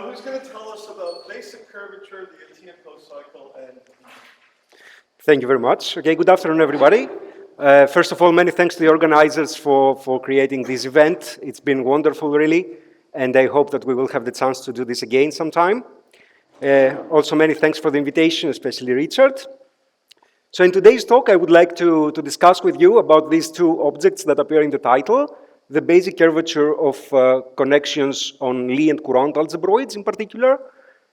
Who's going to tell us about basic curvature, the Atiyah Cocycle, and... Thank you very much. Okay, good afternoon, everybody. First of all, many thanks to the organizers for creating this event. It's been wonderful, really, and I hope that we will have the chance to do this again sometime. Also, many thanks for the invitation, especially Richard. So in today's talk, I would like to discuss with you about these two objects that appear in the title, the basic curvature of connections on Lie and Courant algebroids in particular,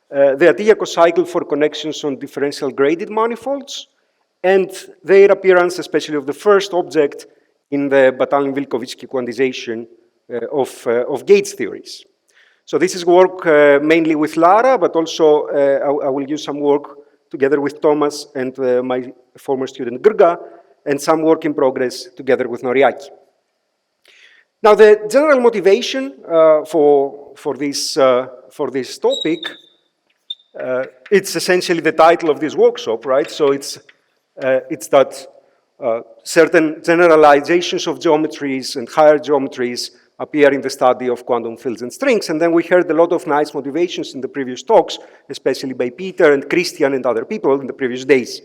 the Atiyah cocycle for connections on differential graded manifolds, and their appearance, especially of the first object in the Batalin-Vilkovitsky quantization of gauge theories. So this is work mainly with Lara, but also I will use some work together with Thomas and my former student Grga, and some work in progress together with Noriaki. Now, the general motivation for this topic, it's essentially the title of this workshop, right? So it's that certain generalizations of geometries and higher geometries appear in the study of quantum fields and strings. And then we heard a lot of nice motivations in the previous talks, especially by Peter and Christian and other people in the previous days.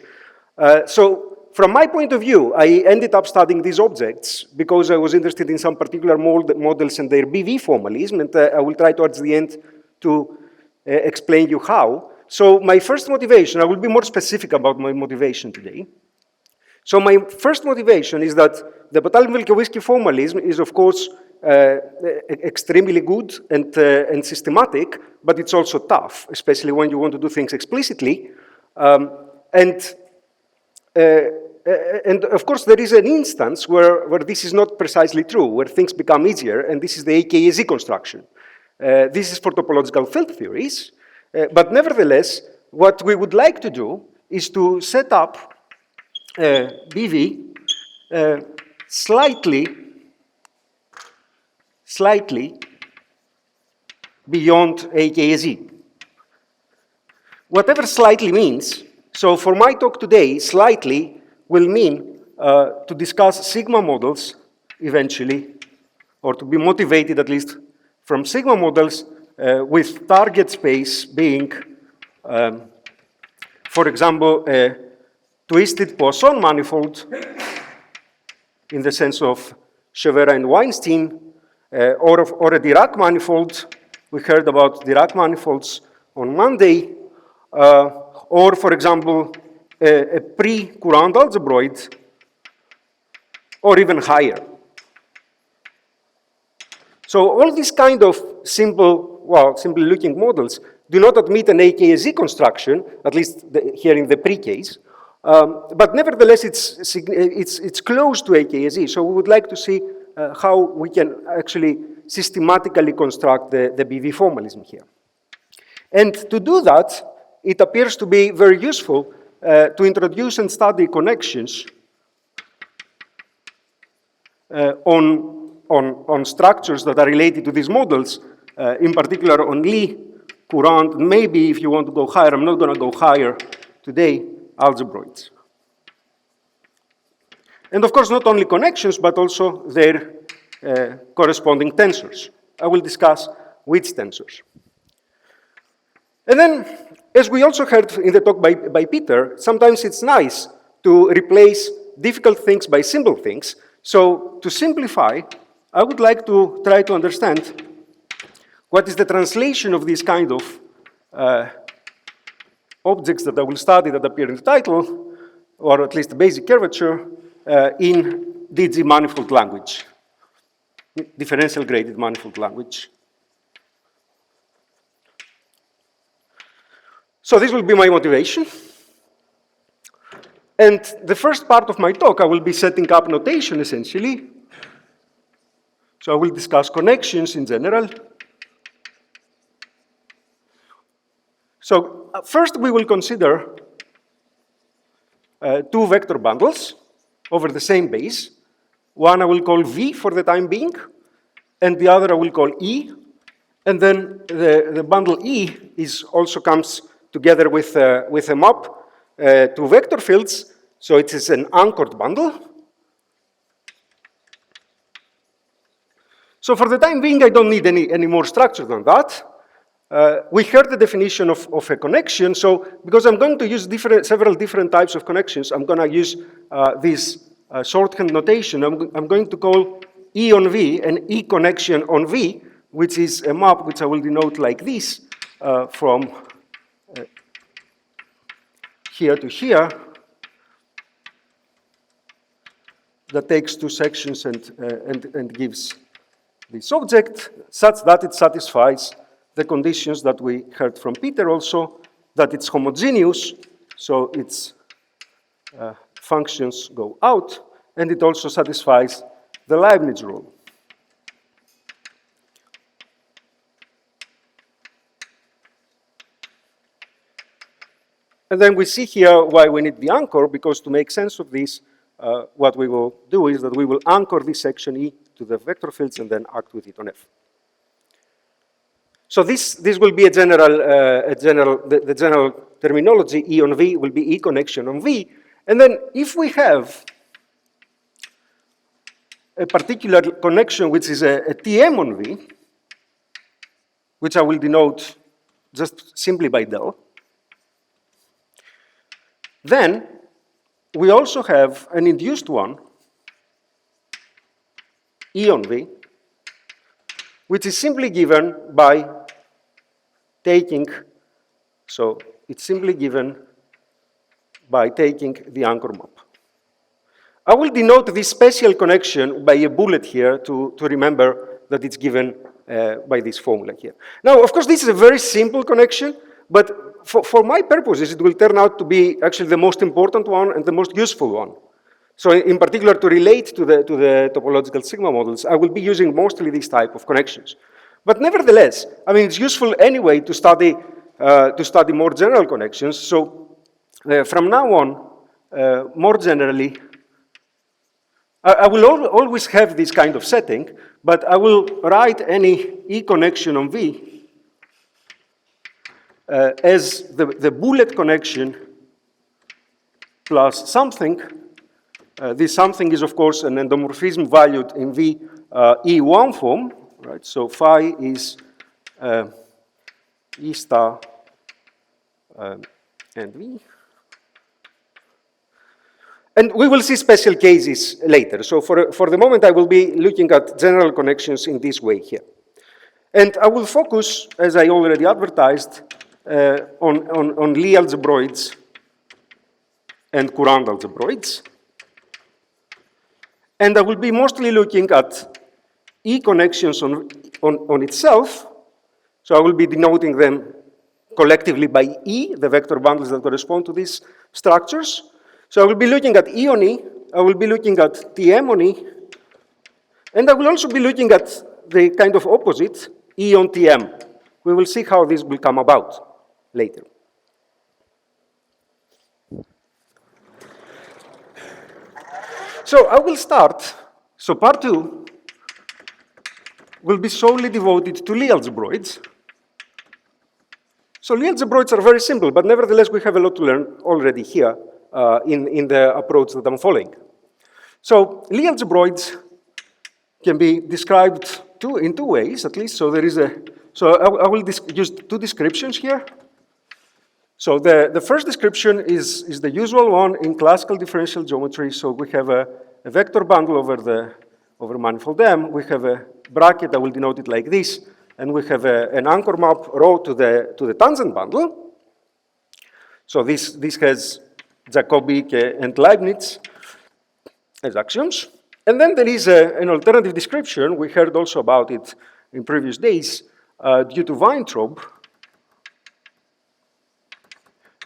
So from my point of view, I ended up studying these objects because I was interested in some particular models and their BV formalism, and I will try towards the end to explain you how. So my first motivation, I will be more specific about my motivation today. So my first motivation is that the Batalin-Vilkovitsky formalism is, of course, extremely good and systematic, but it's also tough, especially when you want to do things explicitly. And of course, there is an instance where this is not precisely true, where things become easier, and this is the AKAZ construction. This is for topological field theories, but nevertheless, what we would like to do is to set up BV slightly beyond AKAZ. Whatever slightly means, so for my talk today, slightly will mean to discuss sigma models eventually, or to be motivated at least from sigma models with target space being, for example, a twisted Poisson manifold in the sense of Chevera and Weinstein, or a Dirac manifold. We heard about Dirac manifolds on Monday, or, for example, a pre-Courant algebroid, or even higher. So all these kind of simply looking models do not admit an AKAZ construction, at least here in the pre-case, but nevertheless, it's close to AKAZ. So we would like to see how we can actually systematically construct the BV formalism here. And to do that, it appears to be very useful to introduce and study connections on structures that are related to these models, in particular on Lie, Courant, maybe if you want to go higher, I'm not going to go higher today, algebroids. And of course, not only connections, but also their corresponding tensors. I will discuss which tensors. And then, as we also heard in the talk by Peter, sometimes it's nice to replace difficult things by simple things. So to simplify, I would like to try to understand what is the translation of these kind of objects that I will study that appear in the title, or at least the basic curvature, in DG manifold language, differential graded manifold language. So this will be my motivation. And the first part of my talk, I will be setting up notation, essentially. So I will discuss connections in general. So first, we will consider two vector bundles over the same base. One I will call V for the time being, and the other I will call E. And then the bundle E also comes together with a map to vector fields, so it is an anchored bundle. So for the time being, I don't need any more structure than that. we heard the definition of a connection, so because I'm going to use several different types of connections, I'm going to use this shorthand notation. I'm going to call E on V an E connection on V, which is a map which I will denote like this from here to here, that takes two sections and gives this object such that it satisfies the conditions that we heard from Peter also, that it's homogeneous, so its functions go out, and it also satisfies the Leibniz rule. And then we see here why we need the anchor, because to make sense of this, what we will do is that we will anchor this section E to the vector fields and then act with it on F. So this will be the general terminology. E on V will be E connection on V. And then if we have a particular connection which is a TM on V, which I will denote just simply by del, then we also have an induced one, E on V, which is simply given by taking, so it's simply given by taking the anchor map. I will denote this special connection by a bullet here to remember that it's given by this formula here. Now, of course, this is a very simple connection, but for my purposes, it will turn out to be actually the most important one and the most useful one. So in particular, to relate to the topological sigma models, I will be using mostly this type of connections. But nevertheless, I mean, it's useful anyway to study more general connections. So from now on, more generally, I will always have this kind of setting, but I will write any E connection on V as the bullet connection plus something. This something is, of course, an endomorphism valued in V E1 form, right? So phi is E star and V. And we will see special cases later. So for the moment, I will be looking at general connections in this way here. And I will focus, as I already advertised, on Lie algebroids and Courant algebroids. And I will be mostly looking at E connections on itself. So I will be denoting them collectively by E, the vector bundles that correspond to these structures. So I will be looking at E on E, I will be looking at TM on E, and I will also be looking at the kind of opposite, E on TM. We will see how this will come about later. So I will start, so part 2 will be solely devoted to Lie algebroids. So Lie algebroids are very simple, but nevertheless we have a lot to learn already here in the approach that I'm following. So Lie algebroids can be described in two ways, at least. So there is I will use two descriptions here. So the first description is the usual one in classical differential geometry. So we have a vector bundle over manifold M. We have a bracket, I will denote it like this, and we have an anchor map rho to the tangent bundle. So this has Jacobi and Leibniz as axioms. And then there is an alternative description. We heard also about it in previous days due to Weintraub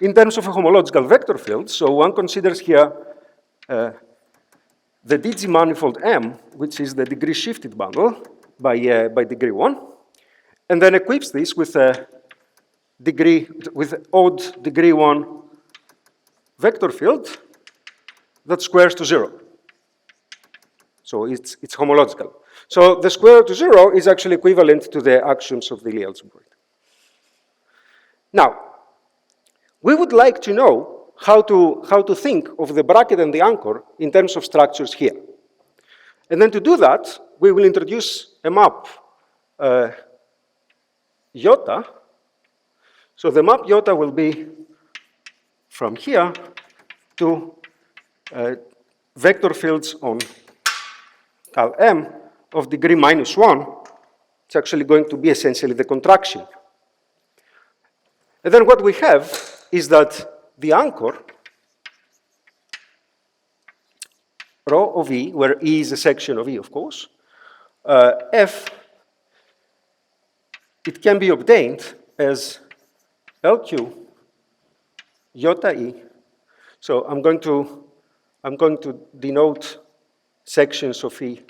in terms of a homological vector field. So one considers here the DG manifold M, which is the degree shifted bundle by degree 1, and then equips this with odd degree 1 vector field that squares to 0. So it's homological. So the square to 0 is actually equivalent to the axioms of the Lie algebroid. Now, we would like to know how to think of the bracket and the anchor in terms of structures here. And then to do that, we will introduce a map iota So the map iota will be from here to vector fields on cal M of degree -1. It's actually going to be essentially the contraction. And then what we have is that the anchor, rho of E, where E is a section of E, of course, F, it can be obtained as LQ iota E. So I'm going to denote sections of E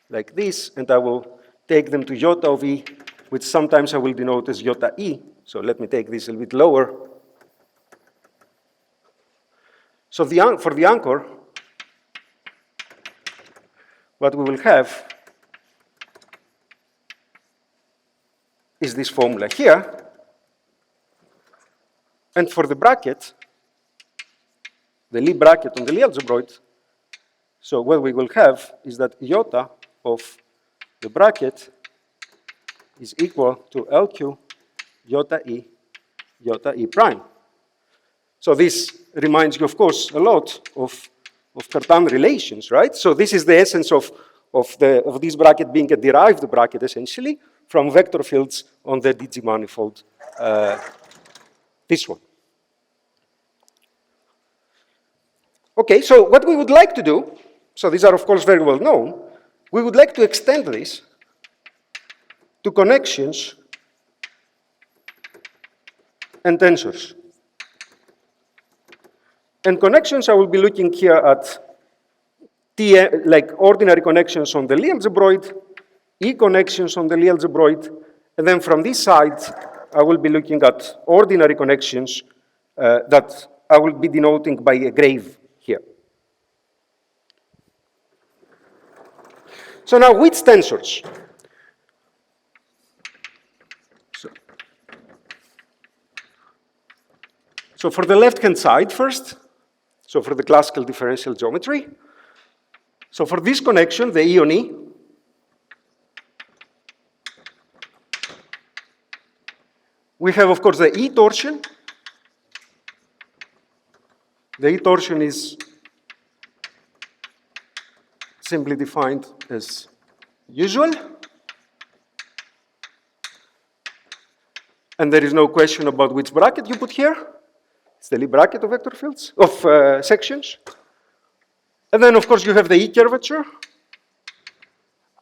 like this, and I will take them to iota of E, which sometimes I will denote as iota E. So let me take this a little bit lower. So for the anchor, what we will have is this formula here. And for the bracket, the Lie bracket on the Lie algebroid, so what we will have is that iota of the bracket is equal to LQ iota E prime. So this reminds you, of course, a lot of Cartan relations, right? So this is the essence of this bracket being a derived bracket, essentially, from vector fields on the DG manifold, this one. Okay, so what we would like to do, so these are, of course, very well known, we would like to extend this to connections and tensors. And connections, I will be looking here at like ordinary connections on the Lie algebroid, E connections on the Lie algebroid, and then from this side, I will be looking at ordinary connections that I will be denoting by a grave here. So now, which tensors? So for the left-hand side first, so for the classical differential geometry, so for this connection, the E on E, we have, of course, the E torsion. The E torsion is simply defined as usual. And there is no question about which bracket you put here. It's the Lie bracket of vector fields, of sections. And then, of course, you have the E curvature.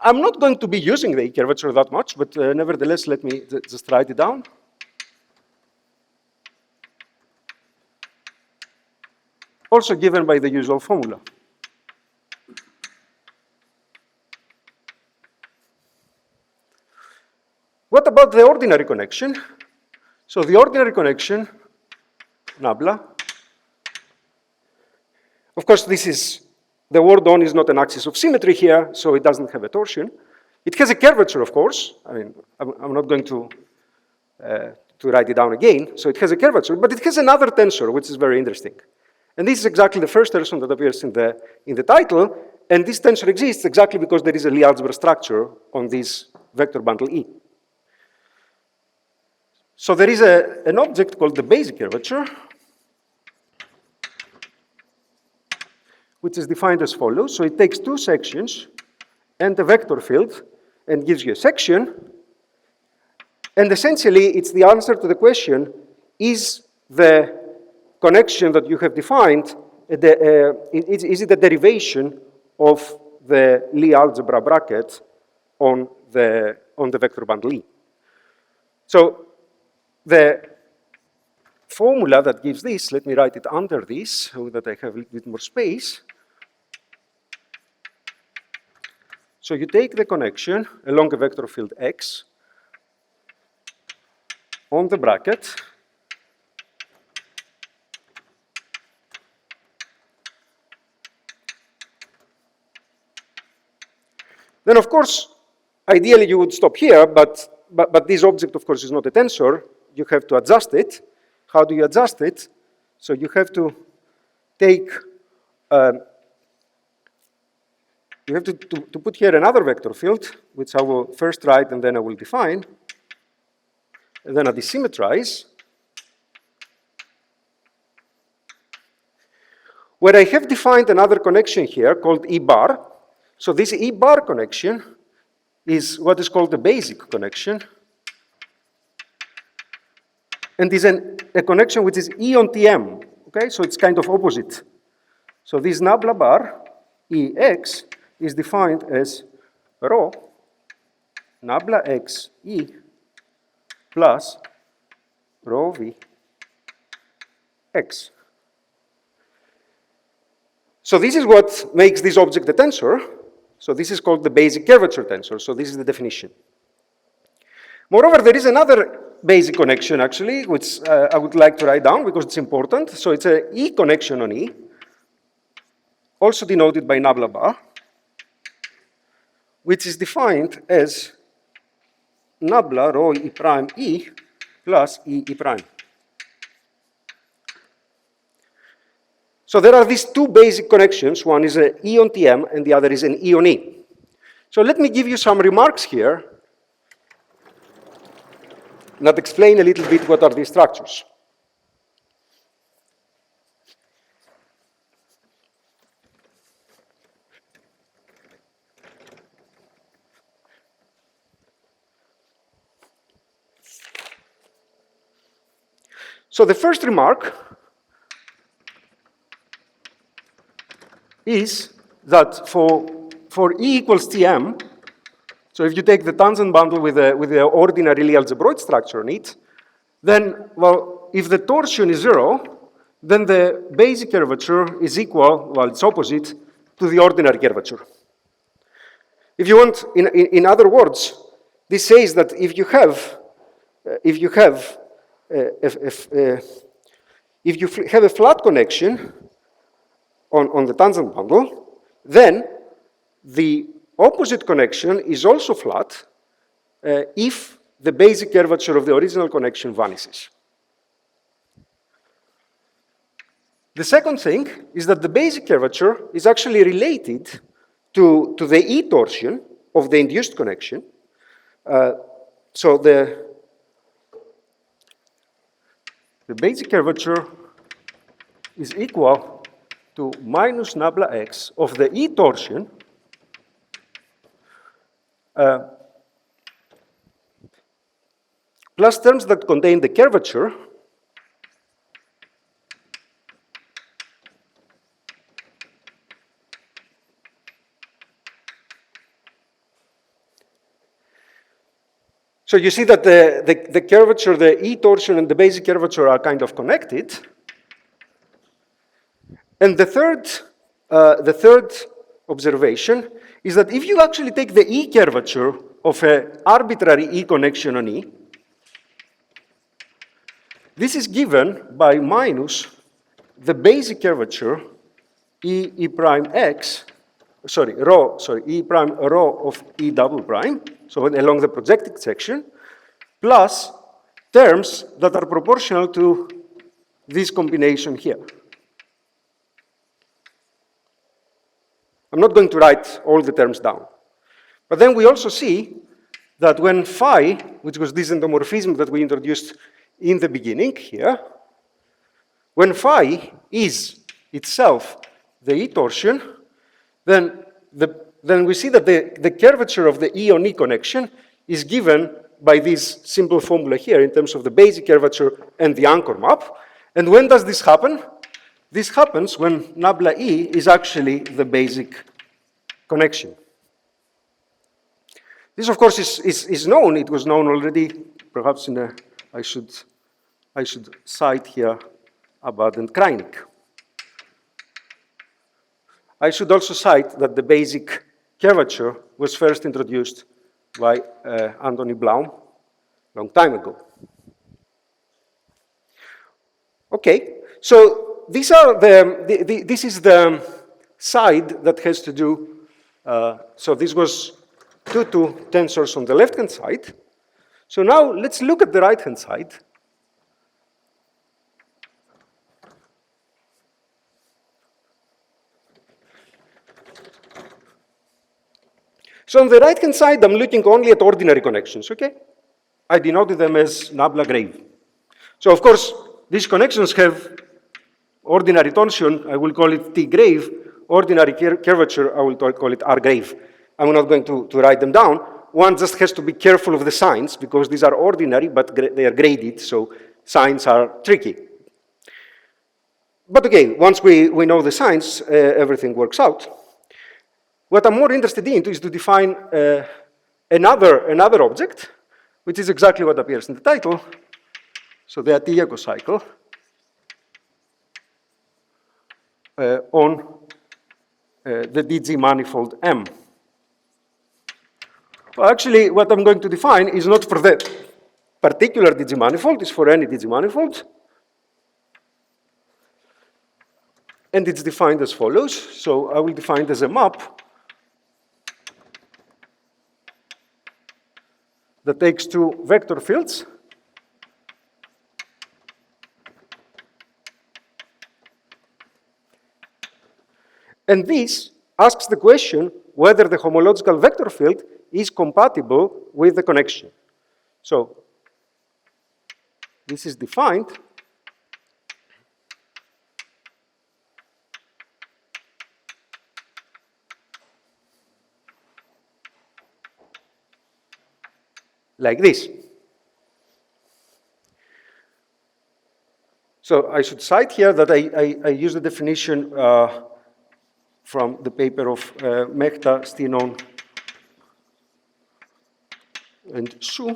I'm not going to be using the E curvature that much, but nevertheless, let me just write it down. Also given by the usual formula. What about the ordinary connection? So the ordinary connection, nabla. Of course, this is, the word on is not an axis of symmetry here, so it doesn't have a torsion. It has a curvature, of course. I mean, I'm not going to write it down again. So it has a curvature, but it has another tensor, which is very interesting. And this is exactly the first tensor that appears in the title. And this tensor exists exactly because there is a Lie algebra structure on this vector bundle E. So there is an object called the basic curvature, which is defined as follows. So it takes two sections and a vector field and gives you a section. And essentially, it's the answer to the question, is the connection that you have defined, is it a derivation of the Lie algebra bracket on the vector bundle E? So the formula that gives this, let me write it under this so that I have a little bit more space. So you take the connection along a vector field X on the bracket, then of course, ideally you would stop here, but this object, of course, is not a tensor. You have to adjust it. How do you adjust it? So you have to take, you have to put here another vector field, which I will first write and then I will define, and then I desymmetrize. where I have defined another connection here called E bar. So this E bar connection is what is called the basic connection, and is a connection which is E on Tm, okay? So it's kind of opposite. So this nabla bar, Ex, is defined as rho nabla x E plus rho V x. So this is what makes this object a tensor. So this is called the basic curvature tensor. So this is the definition. Moreover, there is another basic connection, actually, which I would like to write down because it's important. So it's an E connection on E, also denoted by nabla bar, which is defined as nabla rho E prime E plus E E prime. So there are these two basic connections. One is an E on Tm, and the other is an E on E. So let me give you some remarks here that explain a little bit what are these structures. So the first remark is that for E equals Tm, so if you take the tangent bundle with the ordinary Lie algebraic structure on it, then, well, if the torsion is 0, then the basic curvature is equal, well, it's opposite, to the ordinary curvature. If you want, in other words, this says that if you have a flat connection on the tangent bundle, then the opposite connection is also flat if the basic curvature of the original connection vanishes. The second thing is that the basic curvature is actually related to the E torsion of the induced connection. So the basic curvature is equal to minus nabla x of the E torsion plus terms that contain the curvature So you see that the curvature, the E torsion and the basic curvature are kind of connected. And the third observation is that if you actually take the E curvature of an arbitrary E connection on E, this is given by minus the basic curvature E prime x, E prime rho of E double prime, so along the projected section, plus terms that are proportional to this combination here. I'm not going to write all the terms down. But then we also see that when phi, which was this endomorphism that we introduced in the beginning here, when phi is itself the E torsion, then we see that the curvature of the E on E connection is given by this simple formula here in terms of the basic curvature and the anchor map. And when does this happen? This happens when nabla E is actually the basic connection. This, of course, is known. It was known already, perhaps I should cite here Abad and Kreinig. I should also cite that the basic curvature was first introduced by Anthony Blaum a long time ago. Okay, so these are this is the side that has to do, so this was 2 tensors on the left-hand side. So now let's look at the right-hand side. So on the right-hand side, I'm looking only at ordinary connections, okay? I denoted them as nabla grave. So of course, these connections have ordinary torsion, I will call it T grave. Ordinary curvature, I will call it R grave. I'm not going to write them down. One just has to be careful of the signs because these are ordinary, but they are graded, so signs are tricky. But again, once we know the signs, everything works out. What I'm more interested in is to define another object, which is exactly what appears in the title. So the Atiyah cocycle on the DG manifold M. Well, actually, what I'm going to define is not for the particular DG manifold, it's for any DG manifold. And it's defined as follows. So I will define it as a map that takes two vector fields and this asks the question whether the homological vector field is compatible with the connection. So this is defined like this. So I should cite here that I use the definition from the paper of Mehta, Stinon, and Su.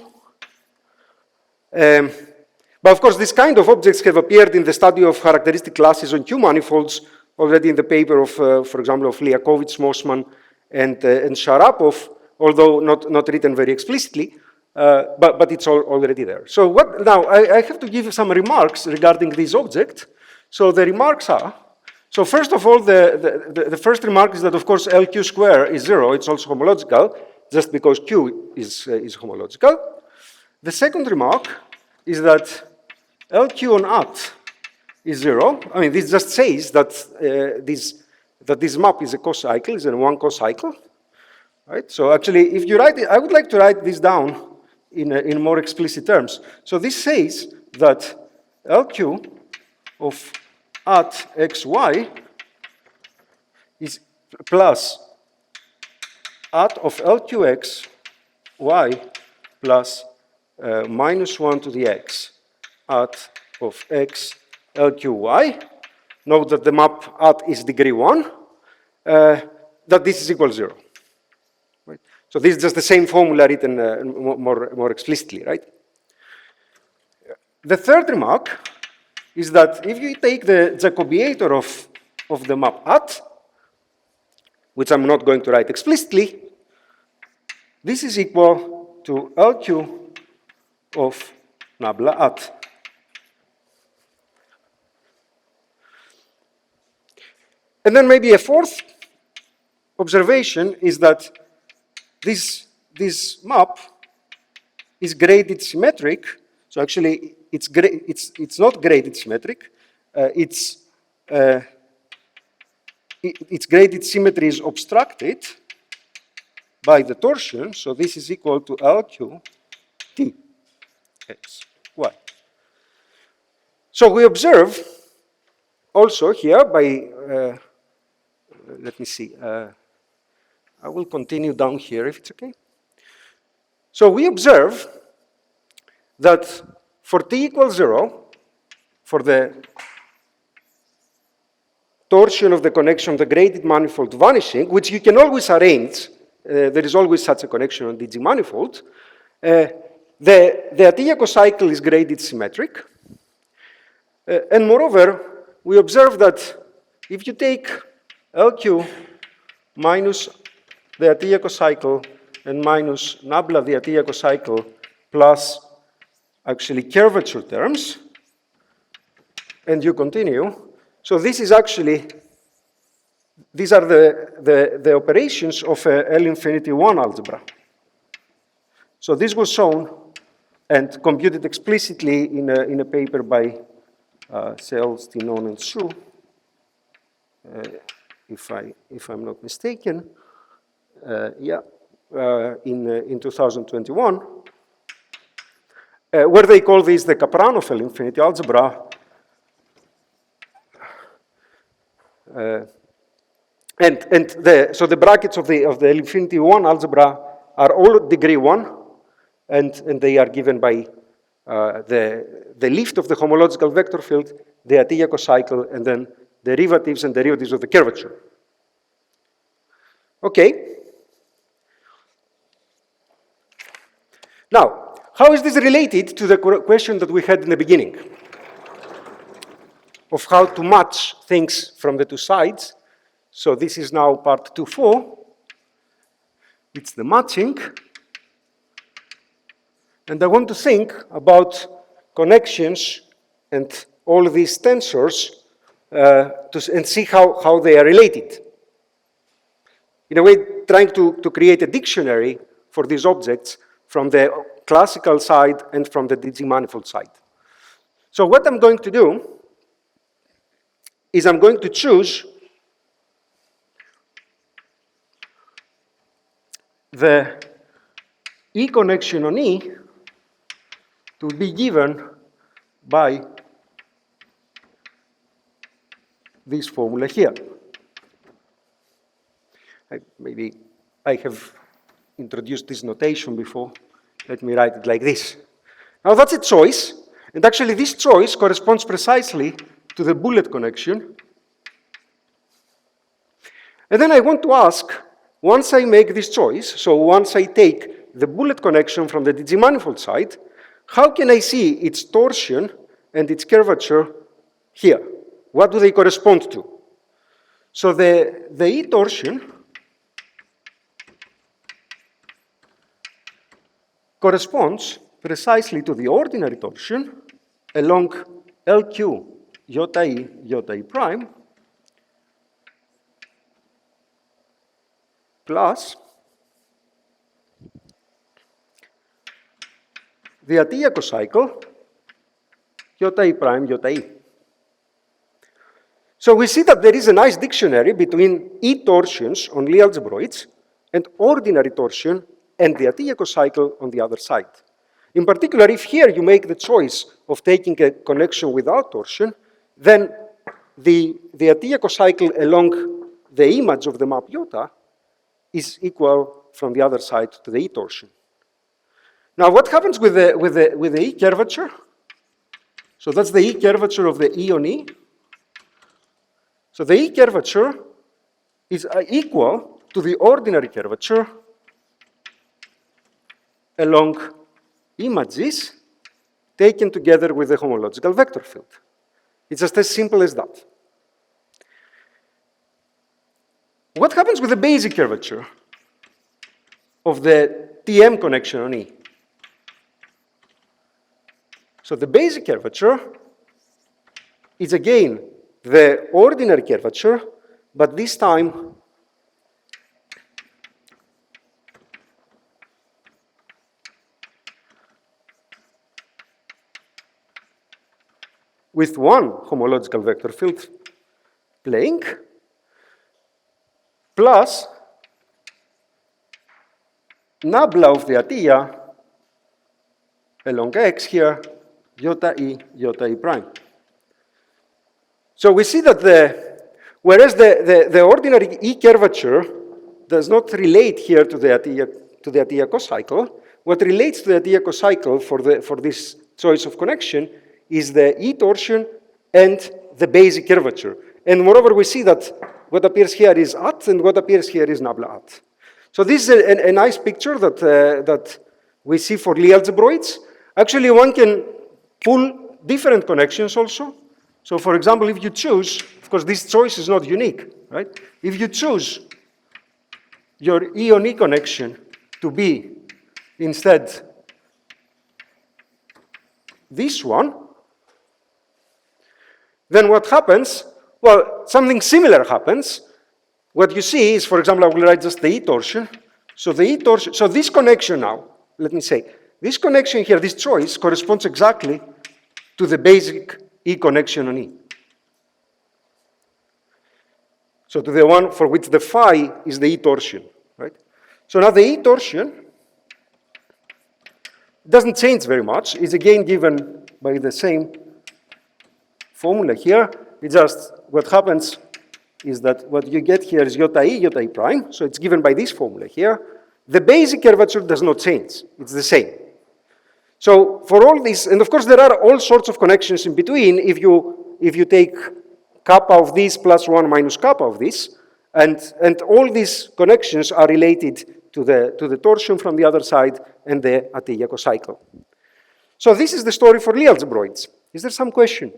But of course, this kind of objects have appeared in the study of characteristic classes on Q manifolds already in the paper of, for example, of Liakovich, Mossman, and Sharapov, although not written very explicitly. But it's already there. So now I have to give you some remarks regarding this object. So the remarks are, so first of all, the first remark is that of course LQ square is 0, it's also homological, just because Q is homological. The second remark is that LQ on AT is 0. I mean, this just says that, this map is a cocycle, is a one cocycle. Right? So actually, if you write it, I would like to write this down in more explicit terms. So this says that LQ of at xy is plus at of LQX y plus minus 1 to the x at of x LQY. Note that the map at is degree 1, that this is equal to 0. Right? So this is just the same formula written more explicitly, right? The third remark is that if you take the Jacobiator of the map at, which I'm not going to write explicitly, this is equal to LQ of nabla at. And then maybe a fourth observation is that this map is graded symmetric. So actually, it's not graded symmetric. Its graded symmetry is obstructed by the torsion. So this is equal to LQ T X Y. So we observe also here by, let me see. I will continue down here if it's okay. So we observe that for t equals 0, for the torsion of the connection, the graded manifold vanishing, which you can always arrange, there is always such a connection on DG manifold, the Atiyah cocycle is graded symmetric. And moreover, we observe that if you take LQ minus the Atiyah cocycle and minus nabla the Atiyah cocycle plus actually curvature terms, and you continue. So this is actually, these are the operations of a L infinity 1 algebra. So this was shown and computed explicitly in a paper by Sales, Tinon, and Su, if I'm not mistaken. In 2021, where they call this the Kapranov L infinity algebra. So the brackets of the infinity 1 algebra are all degree 1, and they are given by the lift of the homological vector field, the Atiyah cocycle, and then derivatives and derivatives of the curvature. Okay. Now, how is this related to the question that we had in the beginning of how to match things from the two sides? So this is now part 2.4. It's the matching. And I want to think about connections and all these tensors and see how they are related. In a way, trying to create a dictionary for these objects from the classical side and from the DG manifold side. So what I'm going to do is I'm going to choose the E connection on E to be given by this formula here. Maybe I have introduced this notation before. Let me write it like this. Now that's a choice, and actually this choice corresponds precisely to the bullet connection. And then I want to ask, once I make this choice, so once I take the bullet connection from the DG manifold side, how can I see its torsion and its curvature here? What do they correspond to? So the E torsion corresponds precisely to the ordinary torsion along LQ iota E prime plus the Atiyah cocycle iota E prime iota E. So we see that there is a nice dictionary between E torsions on Lie algebroids and ordinary torsion and the Atiyah cocycle on the other side. In particular, if here you make the choice of taking a connection without torsion, then the Atiyah cocycle along the image of the map iota is equal from the other side to the E torsion. Now, what happens with the E curvature? So that's the E curvature of the E on E. So the E curvature is equal to the ordinary curvature along images taken together with the homological vector field. It's just as simple as that. What happens with the basic curvature of the TM connection on E? So the basic curvature is again the ordinary curvature, but this time with one homological vector field playing, plus nabla of the Atiyah along X here, iota E prime. So we see that whereas the ordinary E curvature does not relate here to the Atiyah cocycle, what relates to the Atiyah cocycle for this choice of connection is the E torsion and the basic curvature. And moreover, we see that what appears here is at, and what appears here is nabla at. So this is a nice picture that we see for Lie algebroids. Actually, one can pull different connections also. So for example, if you choose, of course, this choice is not unique, right? If you choose your E on E connection to be instead this one, then what happens? Well, something similar happens. What you see is, for example, I will write just the E torsion. So the E torsion, so this connection now, let me say, this connection here, this choice, corresponds exactly to the basic E connection on E. So to the one for which the phi is the E torsion, right? So now the E torsion doesn't change very much. It's again given by the same formula here. It's just what happens is that what you get here is iota E prime, so it's given by this formula here. The basic curvature does not change, it's the same. So for all this, and of course there are all sorts of connections in between if you take kappa of this plus 1 minus kappa of this, and all these connections are related to the torsion from the other side and the Atiyah cocycle. So this is the story for Lie algebroids. Is there some question?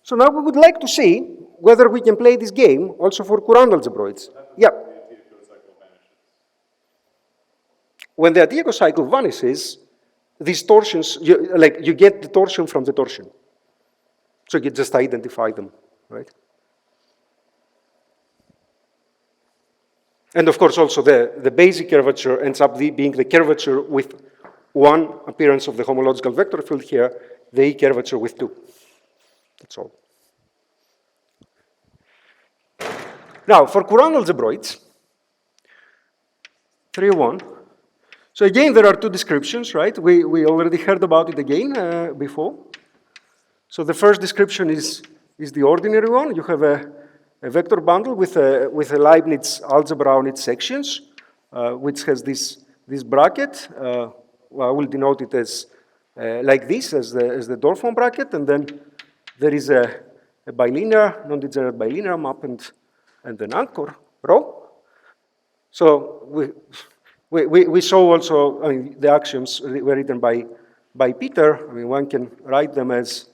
So now we would like to see whether we can play this game also for Courant algebroids. Yeah. When the Atiyah cocycle vanishes, these torsions, you get the torsion from the torsion. So you just identify them, right? And of course also the basic curvature ends up being the curvature with one appearance of the homological vector field here, the E curvature with two. That's all. Now, for Courant algebroids, 301. So again, there are two descriptions, right? We already heard about it again before. So the first description is the ordinary one. You have a vector bundle with a Leibniz algebra on its sections, which has this bracket. Well, I will denote it as like this, as the Dorfman bracket, and then there is a bilinear, non-degenerate bilinear map and an anchor rho. So we saw also, I mean, the axioms were written by Peter. I mean, one can write them as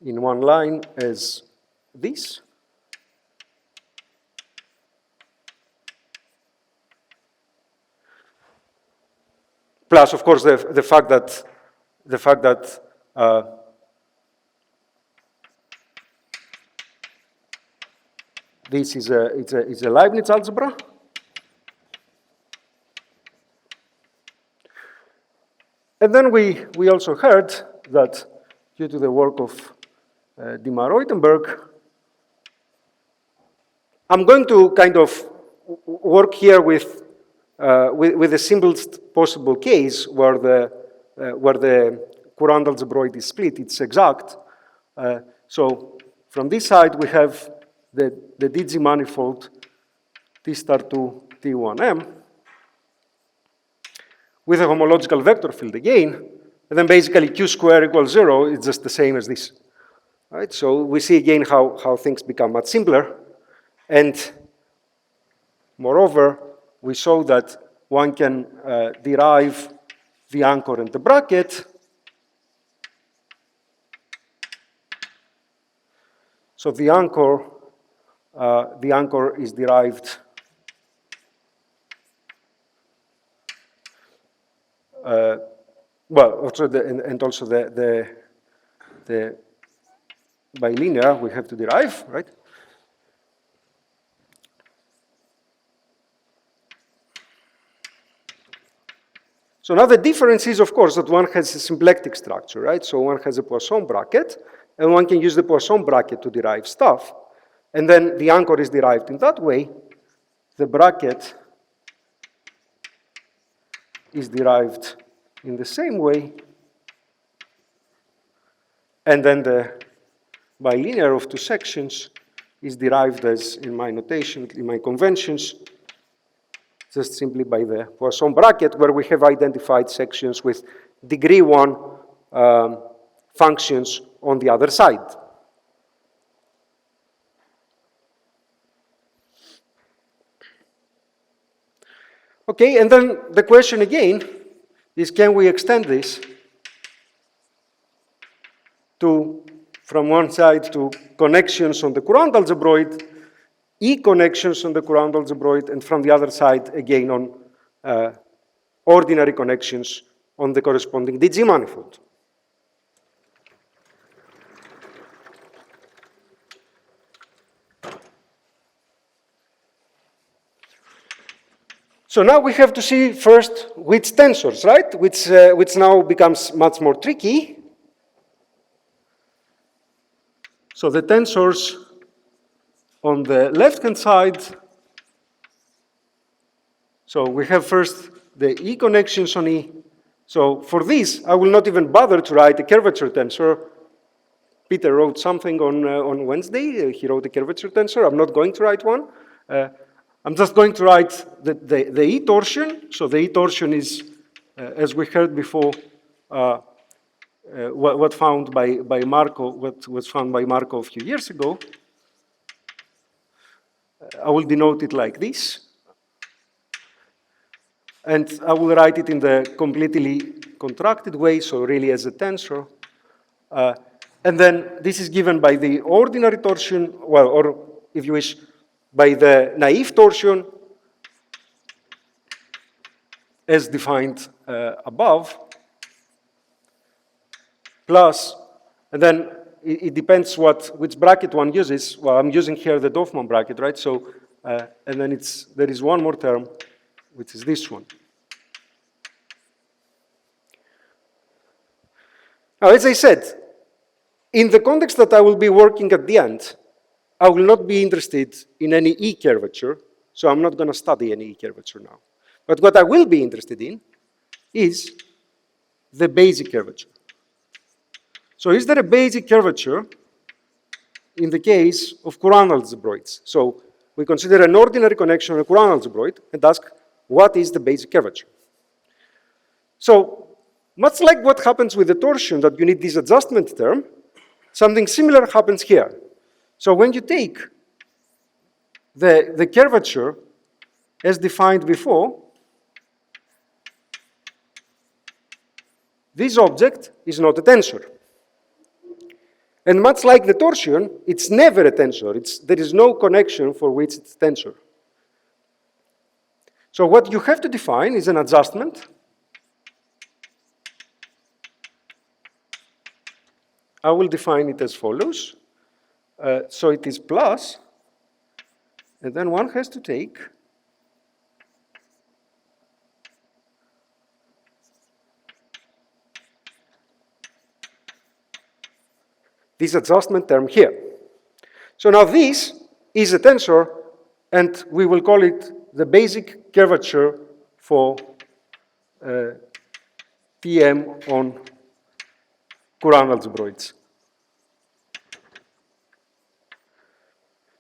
in one line as this. Plus, of course, the fact that this is a Leibniz algebra. And then we also heard that due to the work of Dimar-Reutenberg, I'm going to kind of work here with the simplest possible case where the Courant algebroid is split. It's exact. So from this side, we have the DG manifold T star 2 T1M with a homological vector field again, and then basically Q square equals 0 is just the same as this. Right? So we see again how things become much simpler. And moreover, we saw that one can derive the anchor and the bracket. So the anchor is derived well, also and also the bilinear we have to derive, right? So now the difference is, of course, that one has a symplectic structure, right? So one has a Poisson bracket, and one can use the Poisson bracket to derive stuff. And then the anchor is derived in that way. The bracket is derived in the same way. And then the bilinear of two sections is derived as, in my notation, in my conventions, just simply by the Poisson bracket, where we have identified sections with degree 1 functions on the other side. Okay, and then the question again is, can we extend this to, from one side, to connections on the Courant algebroid, E connections on the Courant algebroid, and from the other side, again, on ordinary connections on the corresponding DG manifold. So now we have to see first which tensors, right? Which now becomes much more tricky. So the tensors on the left-hand side, so we have first the E connections on E. So for this, I will not even bother to write a curvature tensor. Peter wrote something on Wednesday. He wrote a curvature tensor. I'm not going to write one. I'm just going to write the E torsion. So the E torsion is, as we heard before, what was found by Marco a few years ago. I will denote it like this. And I will write it in the completely contracted way, so really as a tensor. And then this is given by the ordinary torsion, well, or if you wish, by the naive torsion as defined above, plus, and then it depends which bracket one uses. Well, I'm using here the Dorfman bracket, right? So, and then there is one more term, which is this one. Now, as I said, in the context that I will be working at the end, I will not be interested in any E curvature, so I'm not going to study any E curvature now. But what I will be interested in is the basic curvature. So is there a basic curvature in the case of Courant algebroids? So we consider an ordinary connection on a Courant algebroid and ask, what is the basic curvature? So much like what happens with the torsion, that you need this adjustment term, something similar happens here. So when you take the curvature as defined before, this object is not a tensor. And much like the torsion, it's never a tensor. There is no connection for which it's a tensor. So what you have to define is an adjustment. I will define it as follows. So it is plus, and then one has to take this adjustment term here. So now this is a tensor, and we will call it the basic curvature for TM on Courant algebroids.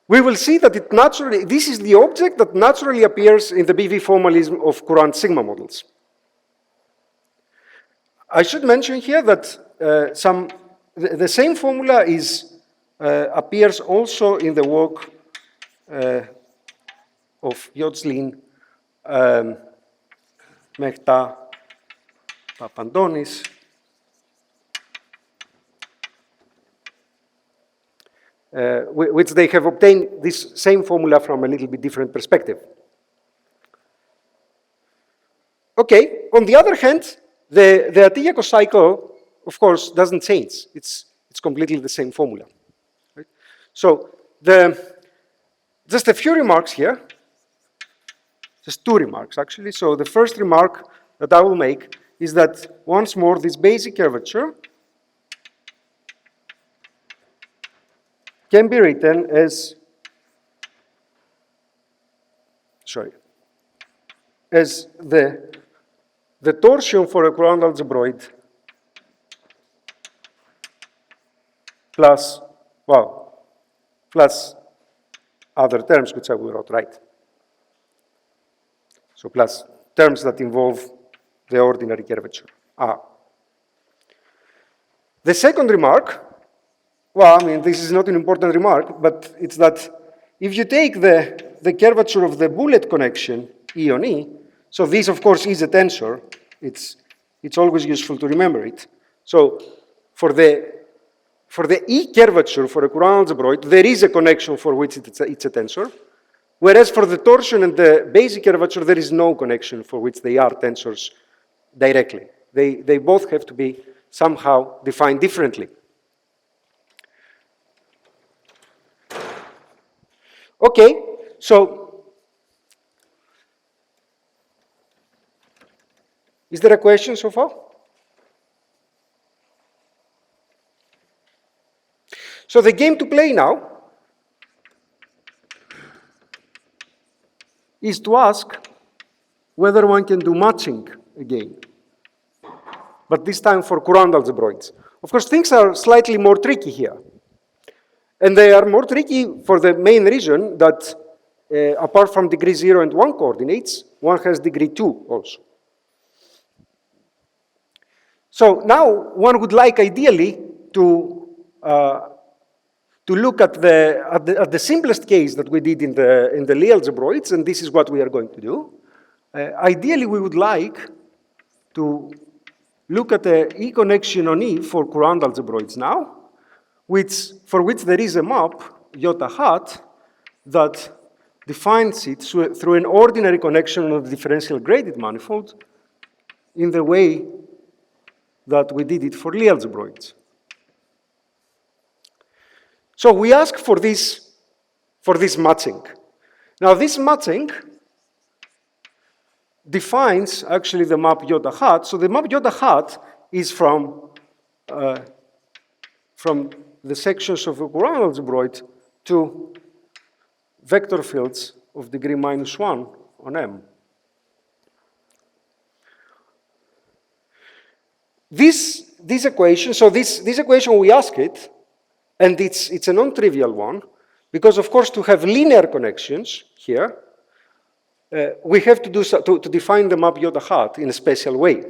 We will see that this is the object that naturally appears in the BV formalism of Courant sigma models. I should mention here that the same formula appears also in the work of Yodslin, Mehta, Papandonis, which they have obtained this same formula from a little bit different perspective. Okay, on the other hand, the Atiyah Cocycle, of course, doesn't change. It's completely the same formula. Right? So just a few remarks here. Just two remarks, actually. So the first remark that I will make is that, once more, this basic curvature can be written as, as the torsion for a Courant algebroid plus other terms which I will not write. So plus terms that involve the ordinary curvature. The second remark, well, I mean, this is not an important remark, but it's that if you take the curvature of the bullet connection, E on E, so this, of course, is a tensor. It's always useful to remember it. So for the E curvature for a Courant algebroid, there is a connection for which it's a tensor, whereas for the torsion and the basic curvature, there is no connection for which they are tensors directly. They both have to be somehow defined differently. Okay, so Is there a question so far? So the game to play now is to ask whether one can do matching again, but this time for Courant algebroids. Of course, things are slightly more tricky here. And they are more tricky for the main reason that apart from degree 0 and 1 coordinates, one has degree 2 also. So now one would like ideally to look at the simplest case that we did in the Lie algebroids, and this is what we are going to do. Ideally, we would like to look at the E connection on E for Courant algebroids now, for which there is a map, iota hat, that defines it through an ordinary connection of the differential graded manifold in the way that we did it for Lie algebroids. So we ask for this matching. Now this matching defines actually the map iota hat. So the map iota hat is from the sections of a Courant algebroid to vector fields of degree -1 on M. This equation, so this equation we ask it, and it's a non-trivial one, because of course to have linear connections here, we have to define the map iota hat in a special way.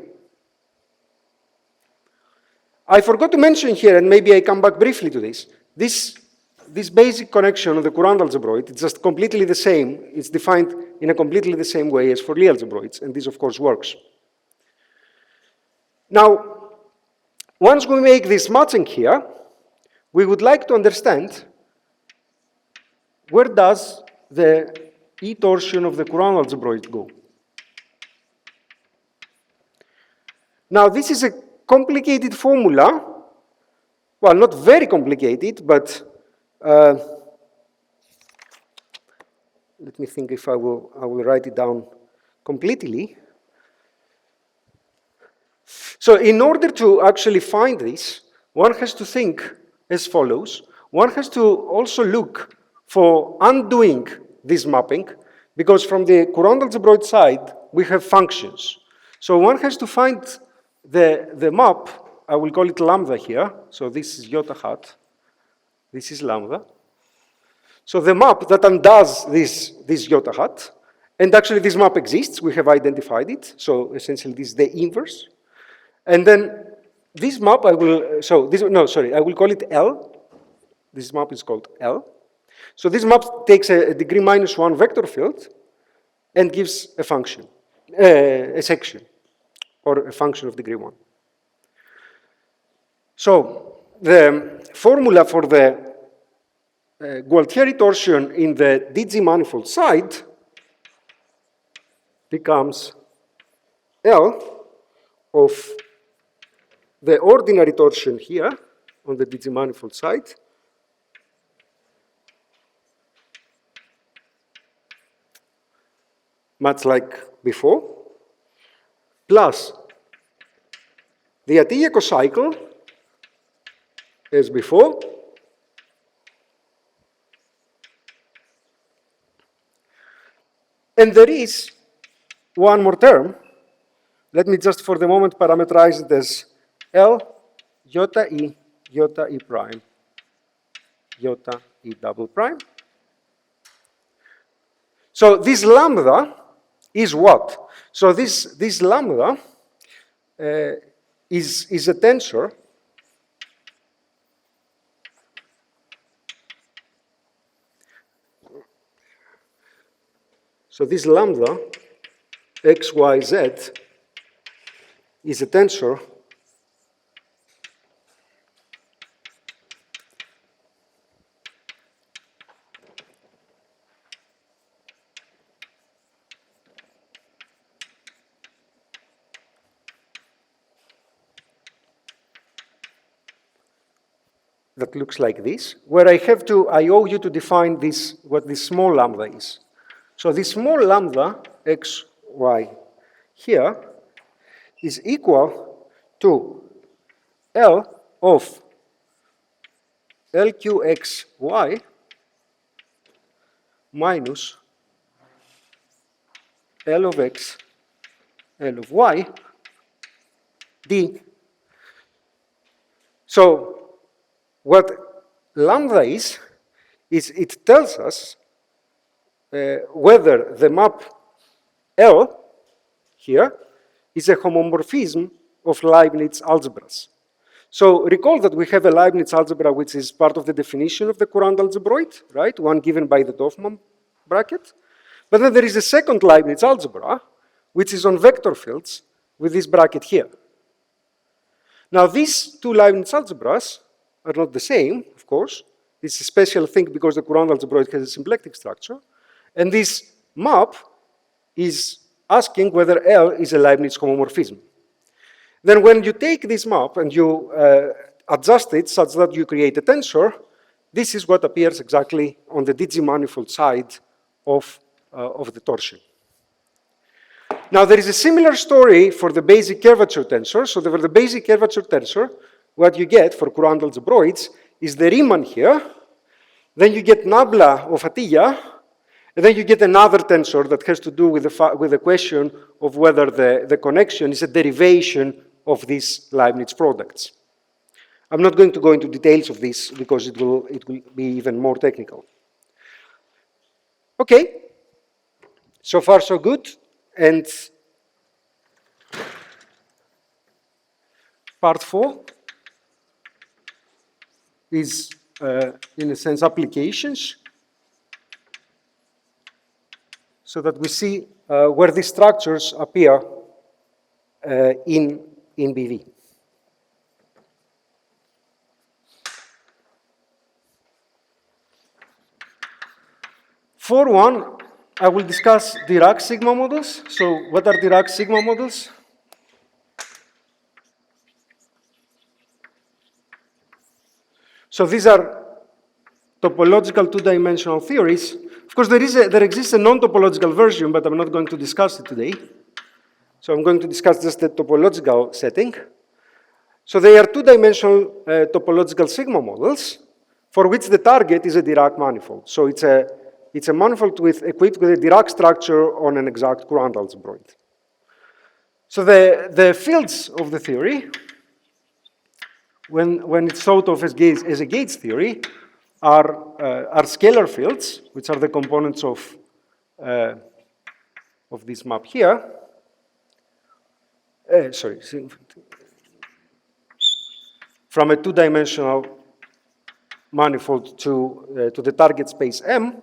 I forgot to mention here, and maybe I come back briefly to this, this basic connection of the Courant algebroid, it's just completely the same, it's defined in a completely the same way as for Lie algebroids, and this of course works. Now, once we make this matching here, we would like to understand where does the E torsion of the Courant algebroid go. Now, this is a complicated formula. Well, not very complicated, but let me think if I will write it down completely. So in order to actually find this, one has to think as follows. One has to also look for undoing this mapping, because from the Courant algebroid side, we have functions. So one has to find the map, I will call it lambda here. So this is iota hat, this is lambda. So the map that undoes this iota hat, and actually this map exists, we have identified it. So essentially this is the inverse. And then this map I will call it L. This map is called L. So this map takes a degree -1 vector field and gives a function, a section, or a function of degree 1. So the formula for the Gualtieri torsion in the DG manifold side becomes L of the ordinary torsion here on the DG manifold side much like before, plus the Atiyah cocycle as before, and there is one more term. Let me just for the moment parameterize it as L iota E prime, iota E double prime. So this lambda is what? So this lambda is a tensor so this lambda x, y, z is a tensor that looks like this, where I owe you to define this, what this small lambda is. So this small lambda, x, y, here, is equal to L of LQXY minus L of X, L of Y, D. So what lambda is it tells us whether the map L here is a homomorphism of Leibniz algebras. So recall that we have a Leibniz algebra which is part of the definition of the Courant algebroid, right? One given by the Dorfman bracket. But then there is a second Leibniz algebra which is on vector fields with this bracket here. Now these two Leibniz algebras are not the same, of course. This is a special thing because the Courant algebroid has a symplectic structure. And this map is asking whether L is a Leibniz homomorphism. Then when you take this map and you adjust it such that you create a tensor, this is what appears exactly on the DG manifold side of the torsion. Now there is a similar story for the basic curvature tensor. So for the basic curvature tensor, what you get for Courant algebroids is the Riemann here, then you get nabla of Atiyah, and then you get another tensor that has to do with the question of whether the connection is a derivation of these Leibniz products. I'm not going to go into details of this because it will be even more technical. Okay, so far so good. And part 4 is, in a sense, applications, so that we see where these structures appear in BV. For one, I will discuss Dirac sigma models. So what are Dirac sigma models? So these are topological two-dimensional theories. Of course, there exists a non-topological version, but I'm not going to discuss it today. So I'm going to discuss just the topological setting. So they are two-dimensional topological sigma models for which the target is a Dirac manifold. So it's a manifold equipped with a Dirac structure on an exact Courant algebroid. So the fields of the theory, when it's thought of as a Gates theory, are scalar fields, which are the components of this map here. From a two-dimensional manifold to the target space M,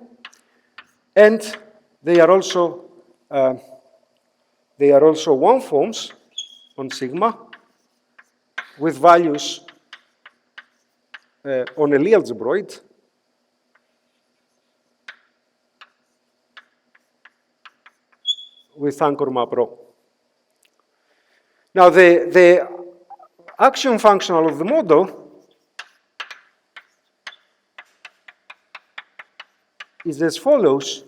and they are also one forms on sigma with values on a Lie algebroid with anchor map rho. Now the action functional of the model is as follows.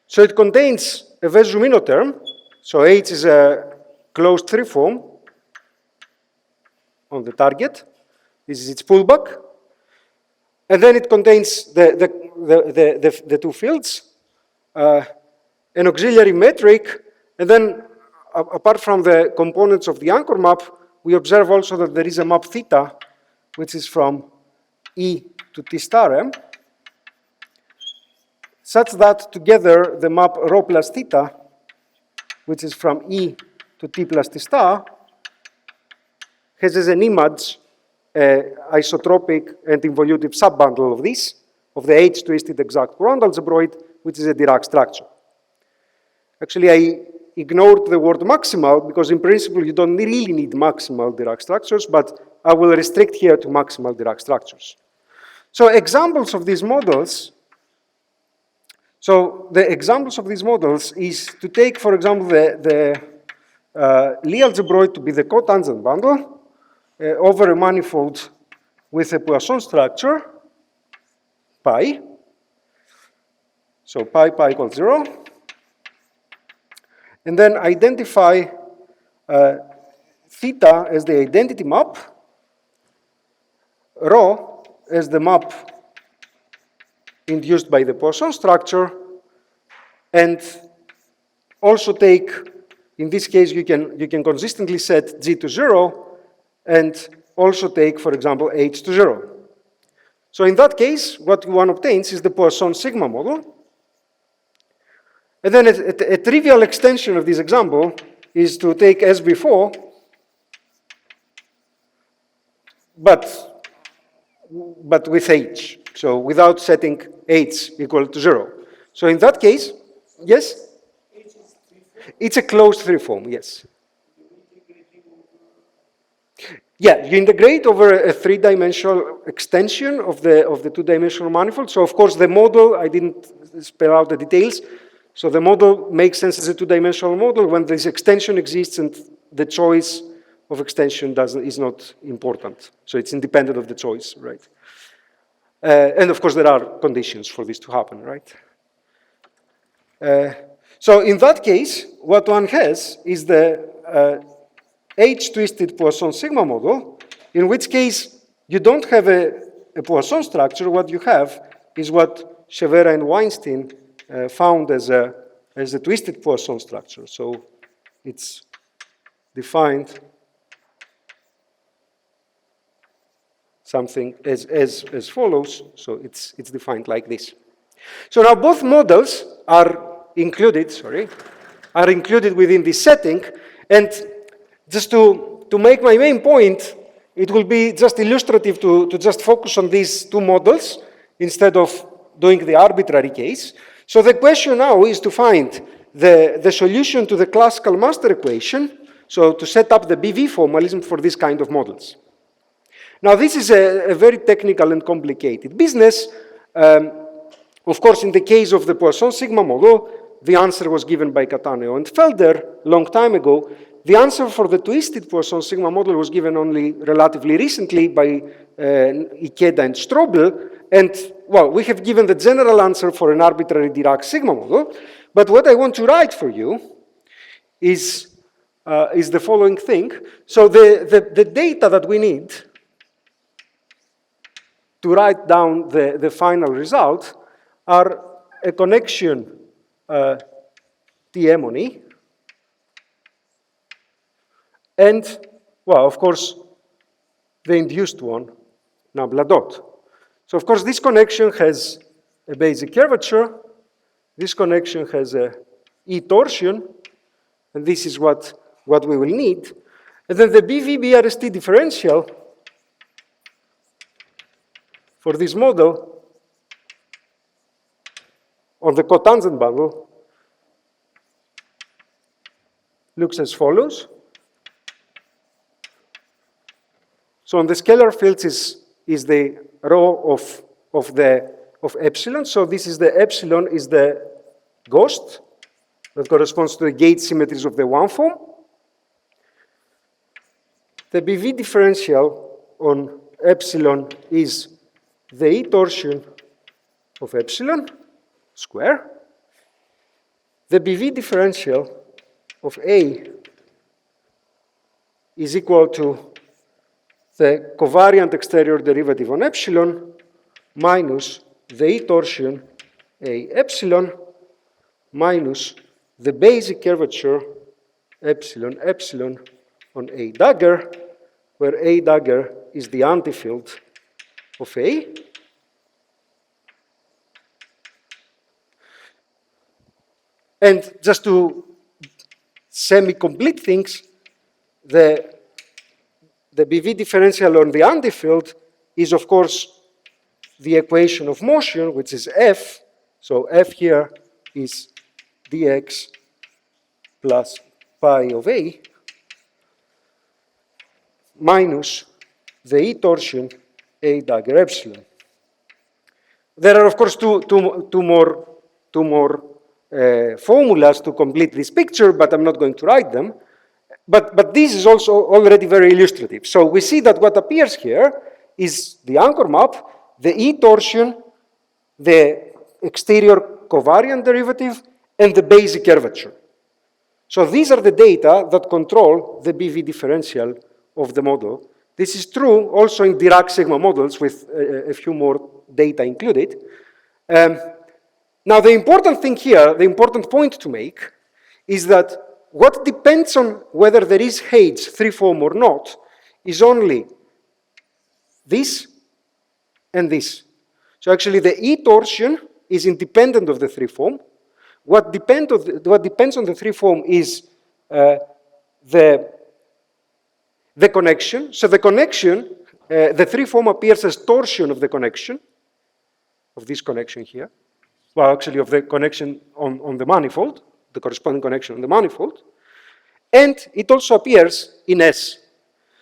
So it contains a Vezumino term. So H is a closed free form on the target. This is its pullback. And then it contains the two fields, an auxiliary metric, and then apart from the components of the anchor map, we observe also that there is a map theta, which is from E to T star M, such that together the map rho plus theta, which is from E to T plus T star, has as an image isotropic and involutive subbundle of this, of the H-twisted exact Courant algebroid, which is a Dirac structure. Actually, I ignored the word maximal because in principle you don't really need maximal Dirac structures, but I will restrict here to maximal Dirac structures. So examples of these models, the examples of these models is to take, for example, the Lie algebroid to be the cotangent bundle over a manifold with a Poisson structure, pi. So pi equals 0. And then identify theta as the identity map, rho as the map induced by the Poisson structure, and also take, in this case, you can consistently set G to 0, and also take, for example, H to 0. So in that case, what one obtains is the Poisson sigma model. And then a trivial extension of this example is to take as before, but with H, so without setting H equal to 0. So in that case, yes? It's a closed free form, yes. Yeah, you integrate over a three-dimensional extension of the two-dimensional manifold. So of course the model, I didn't spell out the details. So the model makes sense as a two-dimensional model when this extension exists and the choice of extension is not important. So it's independent of the choice, right? And of course there are conditions for this to happen, right? So in that case, what one has is the H-twisted Poisson sigma model, in which case you don't have a Poisson structure. What you have is what Chevera and Weinstein found as a twisted Poisson structure. So it's defined something as follows. So it's defined like this. So now both models are included within this setting. And just to make my main point, it will be just illustrative to just focus on these two models instead of doing the arbitrary case. So the question now is to find the solution to the classical master equation, so to set up the BV formalism for this kind of models. Now this is a very technical and complicated business. Of course, in the case of the Poisson sigma model, the answer was given by Cattaneo and Felder a long time ago. The answer for the twisted Poisson sigma model was given only relatively recently by Ikeda and Strobel. And, well, we have given the general answer for an arbitrary Dirac sigma model. But what I want to write for you is the following thing. So the data that we need to write down the final result are a connection T-emony, and, well, of course, the induced one, nabla dot. So, of course, this connection has a basic curvature. This connection has a E torsion, and this is what we will need. And then the BV-BRST differential for this model on the cotangent bundle looks as follows. So on the scalar fields is the rho of epsilon. So this is the epsilon is the ghost that corresponds to the gauge symmetries of the one form. The BV differential on epsilon is the E torsion of epsilon square. The BV differential of A is equal to the covariant exterior derivative on epsilon minus the E torsion A epsilon minus the basic curvature epsilon epsilon on A dagger, where A dagger is the antifield of A. And just to semi-complete things, the BV differential on the antifield is, of course, the equation of motion, which is F. So F here is dx plus pi of A minus the E torsion A dagger epsilon. There are, of course, two more formulas to complete this picture, but I'm not going to write them. But this is also already very illustrative. So we see that what appears here is the anchor map, the E torsion, the exterior covariant derivative, and the basic curvature. So these are the data that control the BV differential of the model. This is true also in Dirac sigma models with a few more data included. Now the important thing here, the important point to make, is that what depends on whether there is H free-form or not is only this and this. So actually the E torsion is independent of the free-form. What depends on the free-form is the connection. So the connection, the free-form appears as torsion of the connection, of this connection here. Well, actually of the connection on the manifold, the corresponding connection on the manifold. And it also appears in S.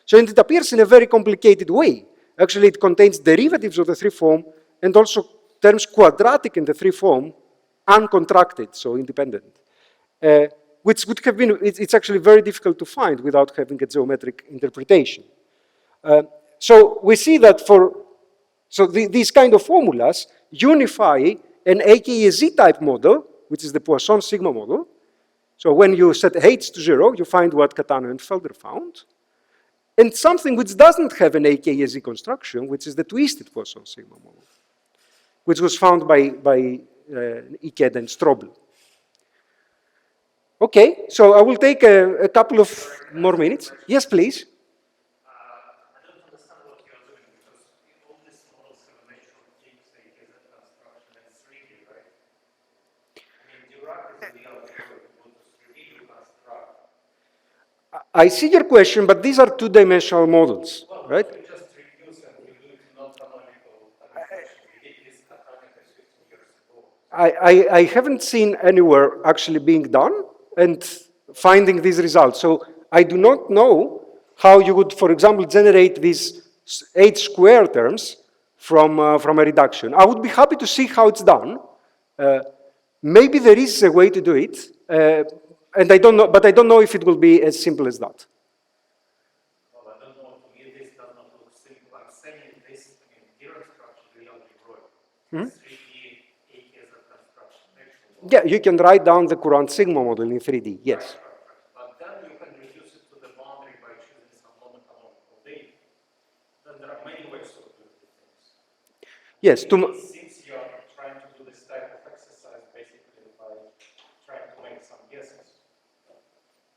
So it appears in a very complicated way. Actually, it contains derivatives of the free-form and also terms quadratic in the free-form, uncontracted, so independent. Which would have been, it's actually very difficult to find without having a geometric interpretation. So we see that these kind of formulas unify an AKZ type model, which is the Poisson sigma model. So when you set H to 0, you find what Catano and Felder found. And something which doesn't have an AKZ construction, which is the twisted Poisson sigma model, which was found by Iked and Strobl. Okay, so I will take a couple of more minutes. Yes, please. I don't understand what you are doing because all these models have a nature of X, AKZ construction, and 3D, right? I mean, Dirac is the algorithm, but 3D you construct. I see your question, but these are two-dimensional models, well, right? You just reduce and you do it non-canonical administration. We did this canonically 15 years ago. I haven't seen anywhere actually being done and finding these results. So I do not know how you would, for example, generate these H square terms from a reduction. I would be happy to see how it's done. Maybe there is a way to do it, and I don't know, but I don't know if it will be as simple as that. Well, I don't know. To me, this does not look simple. I'm saying this in Dirac structure, the algebra. 3D AKZ construction. Actually. Yeah, you can write down the Courant sigma model in 3D, yes. But then you can reduce it to the boundary by choosing some non-canonical data. Then there are many ways of doing things. Yes, Since you are trying to do this type of exercise basically by trying to make some guesses.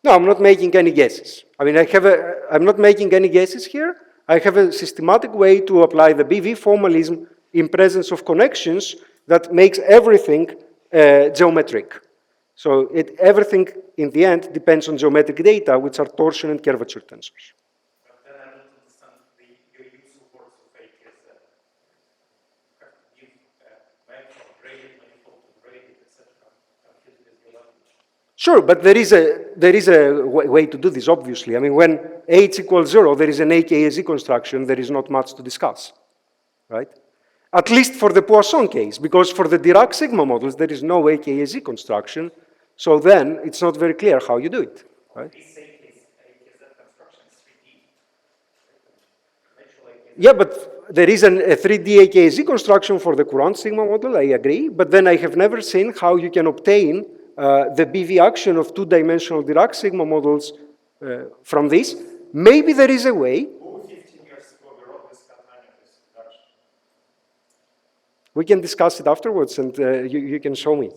no, I'm not making any guesses. I mean, I'm not making any guesses here. I have a systematic way to apply the BV formalism in presence of connections that makes everything geometric. So everything in the end depends on geometric data, which are torsion and curvature tensors. But then I don't understand your use of words of AKZ. You have to give manifold graded, manifold graded, etc. Confused with your language. Sure, but there is a way to do this, obviously. I mean, when H equals 0, there is an AKZ construction, there is not much to discuss, right? At least for the Poisson case, because for the Dirac sigma models, there is no AKZ construction, so then it's not very clear how you do it, right? This AKZ construction is 3D. Natural AKZ. Yeah, but there is a 3D AKZ construction for the Courant sigma model, I agree, but then I have never seen how you can obtain the BV action of two-dimensional Dirac sigma models from this. Maybe there is a way. Who 15 years ago we wrote this canonical reduction? We can discuss it afterwards, and you can show me.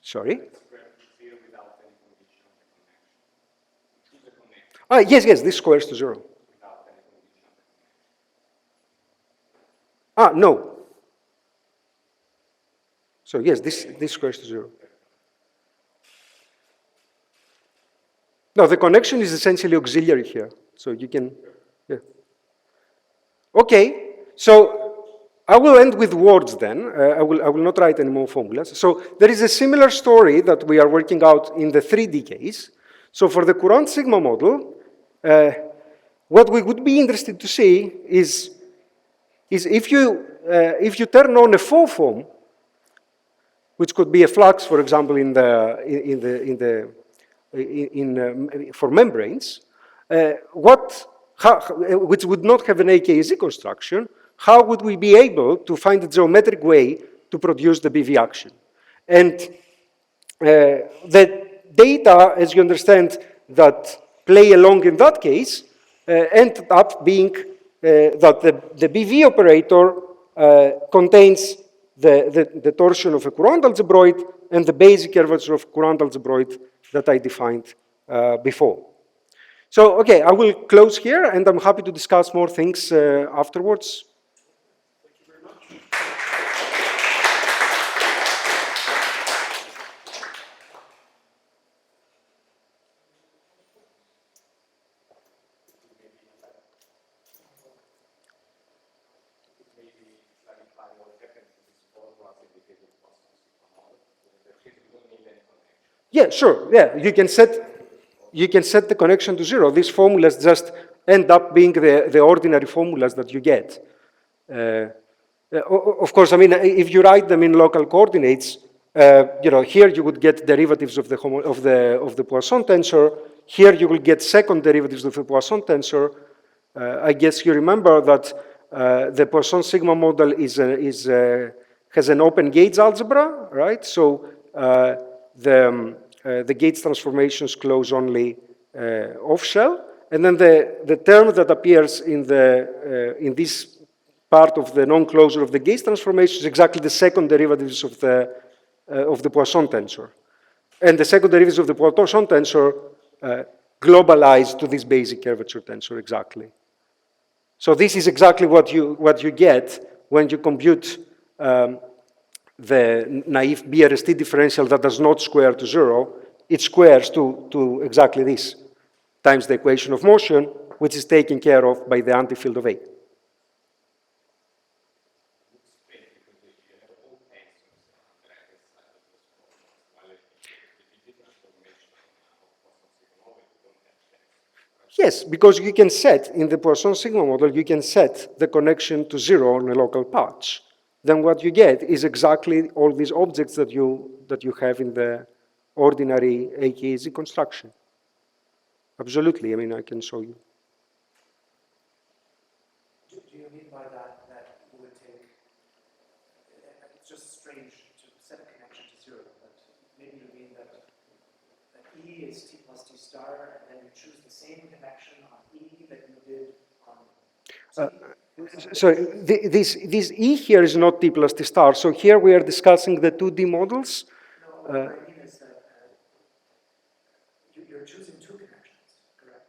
Sorry? Yes, this squares to 0. No. So yes, this squares to 0. No, the connection is essentially auxiliary here. So you can, yeah. Okay, so I will end with words then. I will not write any more formulas. So there is a similar story that we are working out in the 3D case. So for the Courant sigma model, what we would be interested to see is if you turn on a faux form, which could be a flux, for example, for membranes, which would not have an AKZ construction, how would we be able to find a geometric way to produce the BV action? And the data, as you understand, that play along in that case ended up being that the BV operator contains the torsion of a Courant algebroid and the basic curvature of Courant algebroid that I defined before. So, okay, I will close here, and I'm happy to discuss more things afterwards. Yeah, sure. Yeah, you can set the connection to 0. These formulas just end up being the ordinary formulas that you get. Of course, I mean, if you write them in local coordinates, here you would get derivatives of the Poisson tensor. Here you will get second derivatives of the Poisson tensor. I guess you remember that the Poisson sigma model has an open gates algebra, right? So the gates transformations close only off shell, and then the term that appears in this part of the non-closure of the gates transformation is exactly the second derivatives of the Poisson tensor. And the second derivatives of the Poisson tensor globalize to this basic curvature tensor exactly. So this is exactly what you get when you compute the naive BRST differential that does not square to 0. It squares to exactly this, times the equation of motion, which is taken care of by the antifield of A. Yes, because you can set, in the Poisson sigma model, you can set the connection to 0 on a local patch. Then what you get is exactly all these objects that you have in the ordinary AKZ construction. Absolutely, I mean, I can show you. Do you mean by that you would take, it's just strange to set a connection to 0, but maybe you mean that E is T plus T star, and then you choose the same connection on E that you did on T? So this E here is not T plus T star. So here we are discussing the 2D models. No, what I mean is that you're choosing two connections, correct?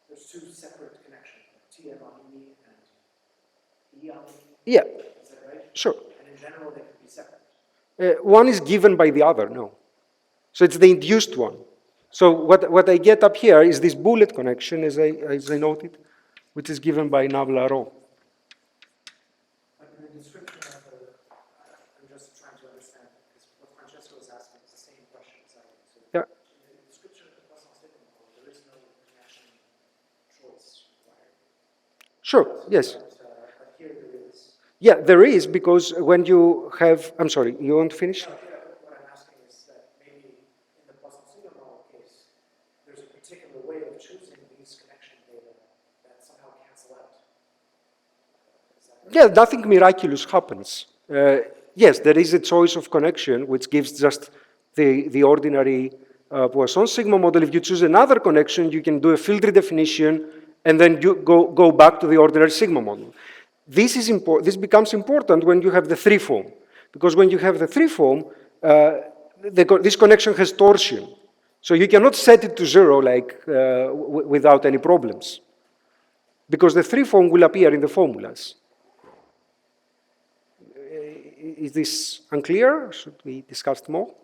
There's two separate connections, TM on E and E on E. Yeah. Is that right? Sure. And in general, they could be separate. One is given by the other, no. So it's the induced one. So what I get up here is this bullet connection, as I noted, which is given by nabla rho. But in the description of I'm just trying to understand, because what Francesco is asking is the same question as I am. So Yeah. in the description of the Poisson sigma model, there is no connection choice required. Sure, yes. But here there is. Yeah, there is, because when you have, I'm sorry, you want to finish? What I'm asking is that maybe in the Poisson sigma model case, there's a particular way of choosing these connection data that somehow cancel out. Yeah, nothing miraculous happens. Yes, there is a choice of connection, which gives just the ordinary Poisson sigma model. If you choose another connection, you can do a field redefinition, and then you go back to the ordinary sigma model. This becomes important when you have the 3 form, because when you have the 3 form, this connection has torsion. So you cannot set it to 0 without any problems, because the 3 form will appear in the formulas. Is this unclear? Should we discuss more?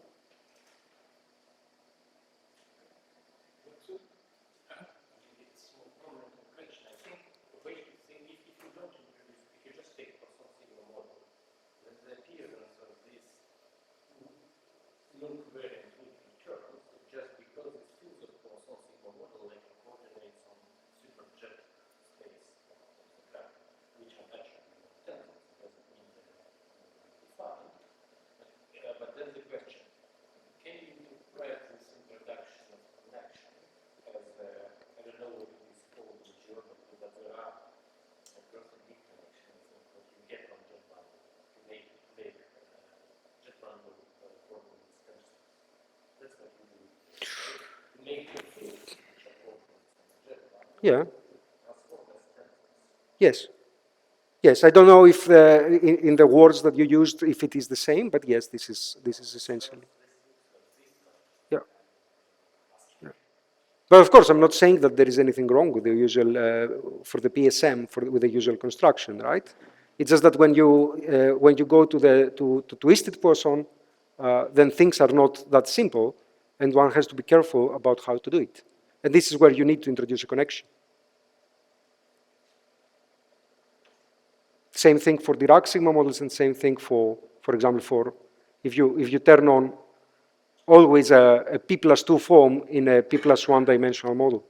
Yeah. Yes. Yes, I don't know if in the words that you used, if it is the same, but yes, this is essentially. Yeah. Yeah. But of course, I'm not saying that there is anything wrong with the usual for the PSM with the usual construction, right? It's just that when you go to the to twisted Poisson, then things are not that simple, and one has to be careful about how to do it. And this is where you need to introduce a connection. Same thing for Dirac sigma models, and same thing for example, for if you turn on always a p+2 form in a p+1 dimensional model.